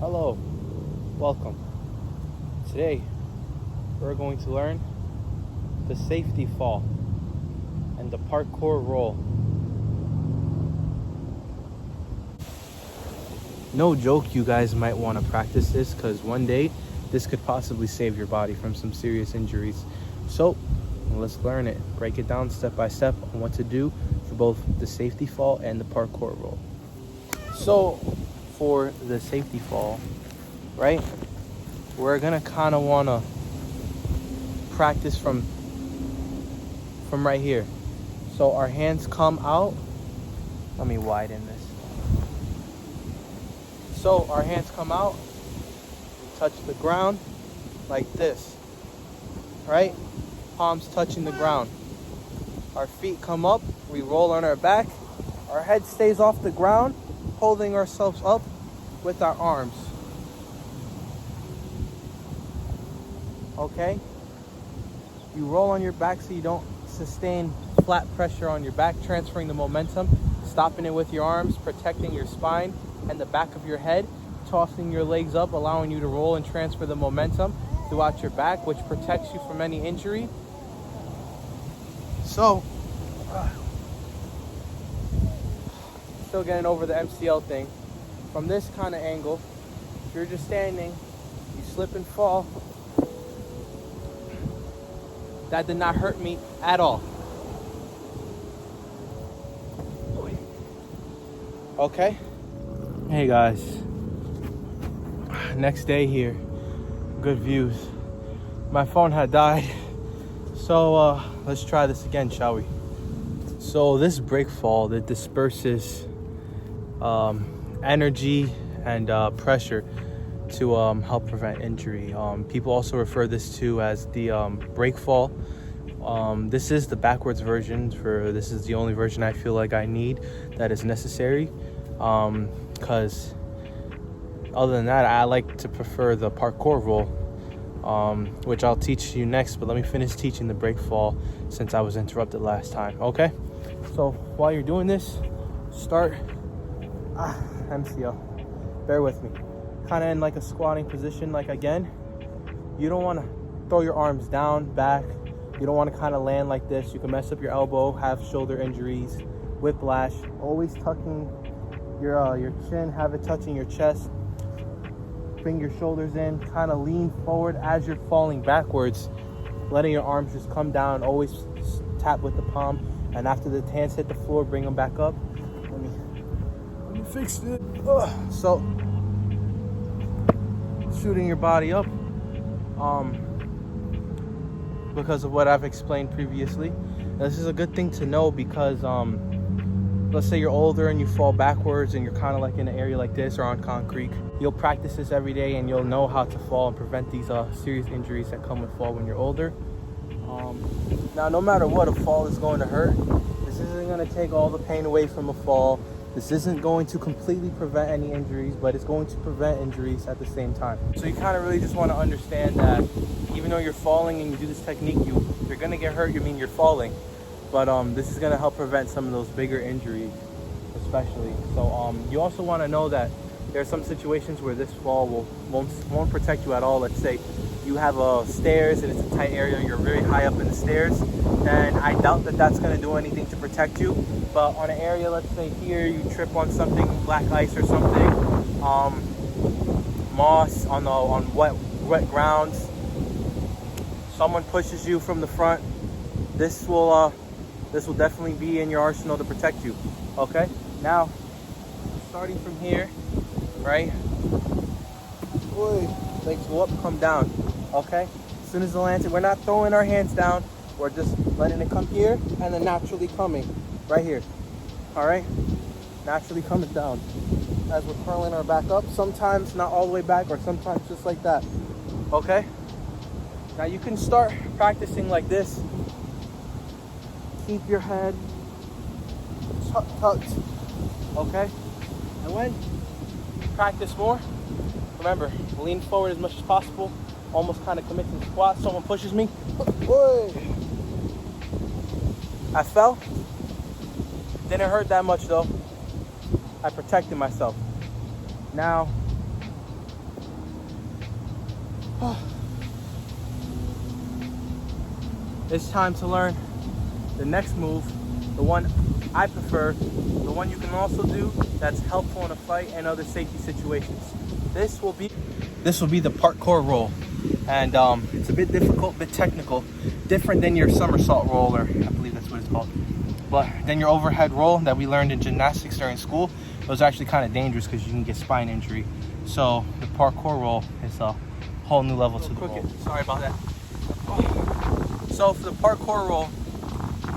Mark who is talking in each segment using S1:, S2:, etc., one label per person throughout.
S1: Hello, welcome. Today we're going to learn the safety fall and the parkour roll. No joke, you guys might want to practice this because one day this could possibly save your body from some serious injuries. So let's learn it, break it down step by step on what to do for both the safety fall and the parkour roll. So for the safety fall, right, we're gonna kind of want to practice from right here. So our hands come out. Let me widen this. So our hands come out, we touch the ground like this, right? Palms touching the ground. Our feet come up, we roll on our back. Our head stays off the ground, holding ourselves up with our arms. Okay? You roll on your back so you don't sustain flat pressure on your back, transferring the momentum, stopping it with your arms, protecting your spine and the back of your head, tossing your legs up, allowing you to roll and transfer the momentum throughout your back, which protects you from any injury. So, still getting over the MCL thing. From this kind of angle, if you're just standing, you slip and fall. That did not hurt me at all. Okay? Hey guys. Next day here. Good views. My phone had died. So let's try this again, shall we? So this break fall that disperses energy and pressure to help prevent injury. People also refer this to as the break fall. This is the backwards version. This is the only version I feel like I need that is necessary, because other than that, I like to prefer the parkour roll, which I'll teach you next. But let me finish teaching the break fall since I was interrupted last time. Okay, so while you're doing this, start MCL, bear with me, kind of in like a squatting position. Like again, you don't want to throw your arms down, back. You don't want to kind of land like this. You can mess up your elbow, have shoulder injuries, whiplash. Always tucking your chin, have it touching your chest. Bring your shoulders in, kind of lean forward as you're falling backwards, letting your arms just come down. Always tap with the palm, and after the hands hit the floor, bring them back up. Let me fix it. So shooting your body up, because of what I've explained previously. This is a good thing to know because let's say you're older and you fall backwards and you're kind of like in an area like this or on concrete. You'll practice this every day and you'll know how to fall and prevent these serious injuries that come with fall when you're older. Now, no matter what, a fall is going to hurt. This isn't going to take all the pain away from a fall. This isn't going to completely prevent any injuries, but it's going to prevent injuries at the same time. So you kind of really just want to understand that even though you're falling and you do this technique, you're going to get hurt. You're falling. But this is going to help prevent some of those bigger injuries, especially. So you also want to know that there are some situations where this fall won't protect you at all. Let's say you have stairs and it's a tight area, you're very high up in the stairs, then I doubt that that's going to do anything to protect you. But on an area, let's say here, you trip on something, black ice or something, moss on wet grounds, someone pushes you from the front, this will definitely be in your arsenal to protect you. Okay, now starting from here, right? Legs go up, come down. Okay, as soon as the lands, we're not throwing our hands down, we're just letting it come here and then naturally coming right here. All right, naturally coming down as we're curling our back up, sometimes not all the way back or sometimes just like that. Okay, now you can start practicing like this. Keep your head tucked, okay? And when you practice more, remember, lean forward as much as possible, almost kind of commit to the squat. Someone pushes me, I fell. Didn't hurt that much though. I protected myself. Now, It's time to learn the next move, the one I prefer, the one you can also do that's helpful in a fight and other safety situations. This will be the parkour roll, and it's a bit difficult, a bit technical, different than your somersault roll, or I believe that's what it's called. But then your overhead roll that we learned in gymnastics during school, it was actually kind of dangerous because you can get spine injury. So the parkour roll is a whole new level to the roll. Sorry about that. So for the parkour roll,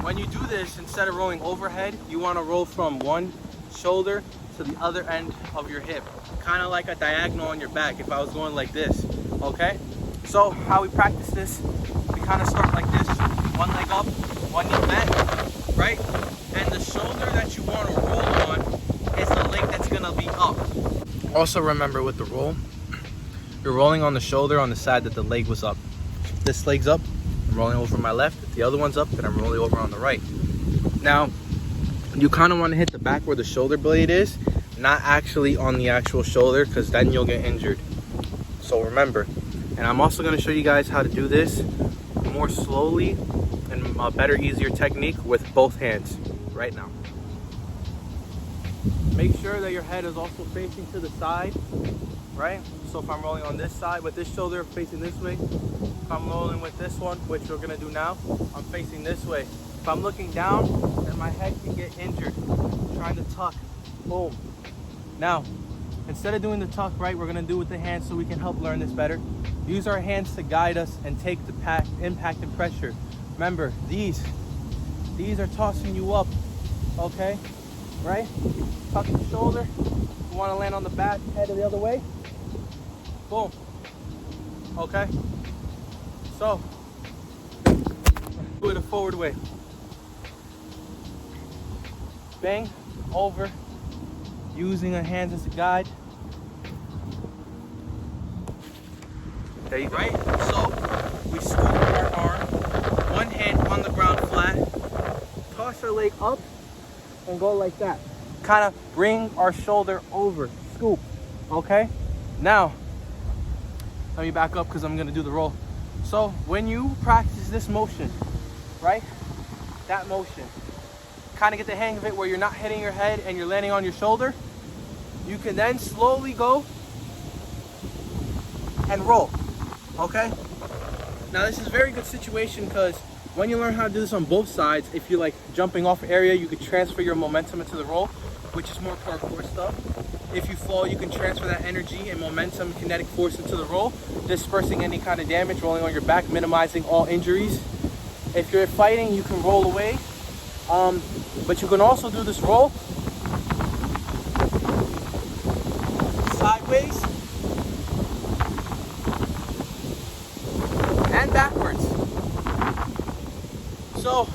S1: when you do this, instead of rolling overhead, you want to roll from one shoulder to the other end of your hip, kind of like a diagonal on your back if I was going like this. Okay, so how we practice this, we kind of start like this, one leg up, one knee bent, right? And the shoulder that you want to roll on is the leg that's going to be up. Also remember with the roll, you're rolling on the shoulder on the side that the leg was up. This leg's up, I'm rolling over my left, the other one's up, and I'm rolling over on the right. Now, you kind of want to hit the back where the shoulder blade is, not actually on the actual shoulder, because then you'll get injured. So remember, and I'm also going to show you guys how to do this more slowly and a better, easier technique with both hands right now. Make sure that your head is also facing to the side, right? So if I'm rolling on this side with this shoulder facing this way, if I'm rolling with this one, which we're gonna do now, I'm facing this way. If I'm looking down, then my head can get injured. Trying to tuck, boom. Now, instead of doing the tuck, right, we're gonna do it with the hands so we can help learn this better. Use our hands to guide us and take the impact and pressure. Remember, these are tossing you up, okay? Right? Tuck the shoulder. You wanna land on the back, head the other way. Boom. Okay? So, do it a forward way. Bang, over, using our hands as a guide. There you go. Right? So, we scoop our arm, one hand on the ground flat, toss our leg up, and go like that. Kind of bring our shoulder over, scoop, okay? Now, let me back up because I'm gonna do the roll. So when you practice this motion, right, that motion, kind of get the hang of it where you're not hitting your head and you're landing on your shoulder, you can then slowly go and roll, okay? Now this is a very good situation because when you learn how to do this on both sides, if you're like jumping off area, you could transfer your momentum into the roll, which is more parkour stuff. If you fall, you can transfer that energy and momentum, kinetic force into the roll, dispersing any kind of damage, rolling on your back, minimizing all injuries. If you're fighting, you can roll away. But you can also do this roll sideways and backwards. So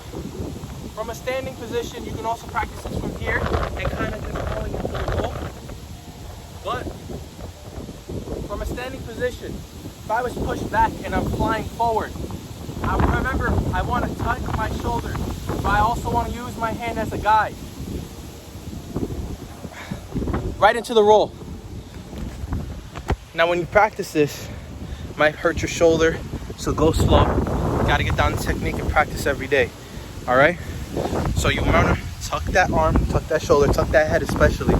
S1: from a standing position, you can also practice this from here and kind of just rolling into the roll. But from a standing position, if I was pushed back and I'm flying forward, I remember I want to tuck my shoulder, but I also want to use my hand as a guide. Right into the roll. Now when you practice this, it might hurt your shoulder, so go slow. You got to get down the technique and practice every day. All right? So you want to tuck that arm, tuck that shoulder, tuck that head especially,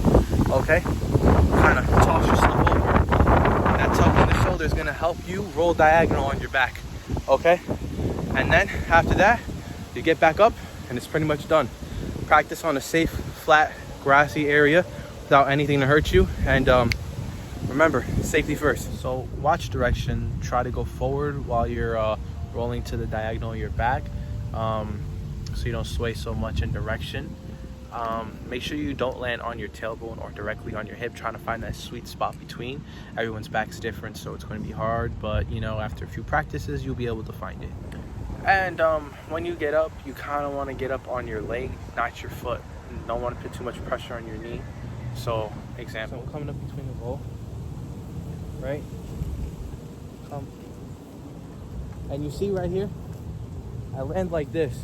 S1: okay? Kind of toss yourself over. That tuck in the shoulder is going to help you roll diagonal on your back, okay? And then after that, you get back up and it's pretty much done. Practice on a safe, flat, grassy area without anything to hurt you. And remember, safety first. So watch direction, try to go forward while you're rolling to the diagonal of your back. So you don't sway so much in direction. Make sure you don't land on your tailbone or directly on your hip, trying to find that sweet spot between. Everyone's back's different, so it's going to be hard, but you know, after a few practices, you'll be able to find it. And when you get up, you kind of want to get up on your leg, not your foot. You don't want to put too much pressure on your knee. So, example. So coming up between the roll, right? Come. And you see right here, I land like this.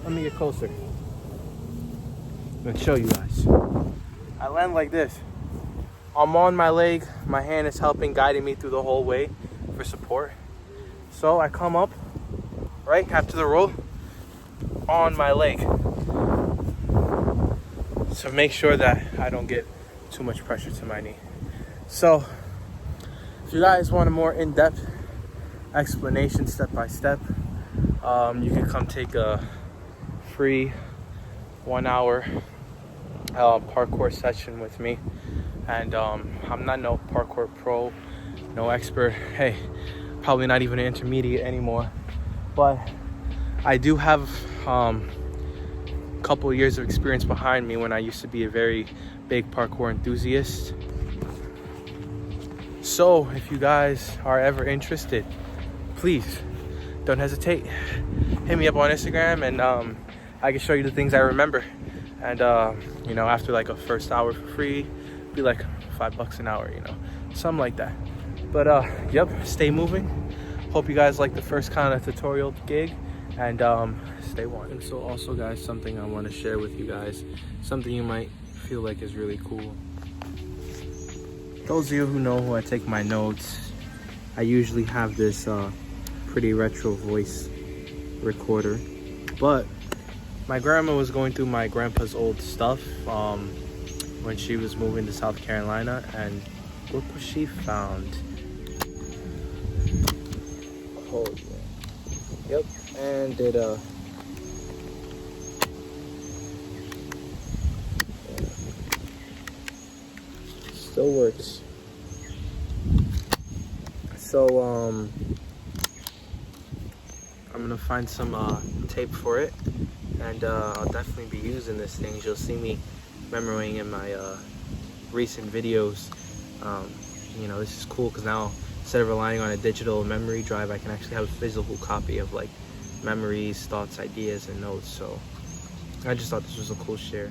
S1: Let me get closer. I'm gonna show you guys. I land like this. I'm on my leg, my hand is helping, guiding me through the whole way. for support. So I come up right after the roll on my leg. So make sure that I don't get too much pressure to my knee. So if you guys want a more in-depth explanation step by step, you can come take a free 1 hour parkour session with me. And I'm not no parkour pro, no expert, hey, probably not even an intermediate anymore, but I do have a couple of years of experience behind me when I used to be a very big parkour enthusiast. So if you guys are ever interested, please don't hesitate, hit me up on Instagram, and I can show you the things I remember. And you know, after like a first hour for free, be like $5 an hour, you know, something like that. But yep, stay moving. Hope you guys like the first kind of tutorial gig, and stay warm. And so also, guys, something I want to share with you guys, something you might feel like is really cool. Those of you who know who I take my notes, I usually have this pretty retro voice recorder, but my grandma was going through my grandpa's old stuff when she was moving to South Carolina, and look what she found. Oh yeah. Yep, and it still works. So I'm gonna find some tape for it, and I'll definitely be using this thing. You'll see me memoing in my recent videos. You know, this is cool because now instead of relying on a digital memory drive, I can actually have a physical copy of like memories, thoughts, ideas, and notes. So I just thought this was a cool share.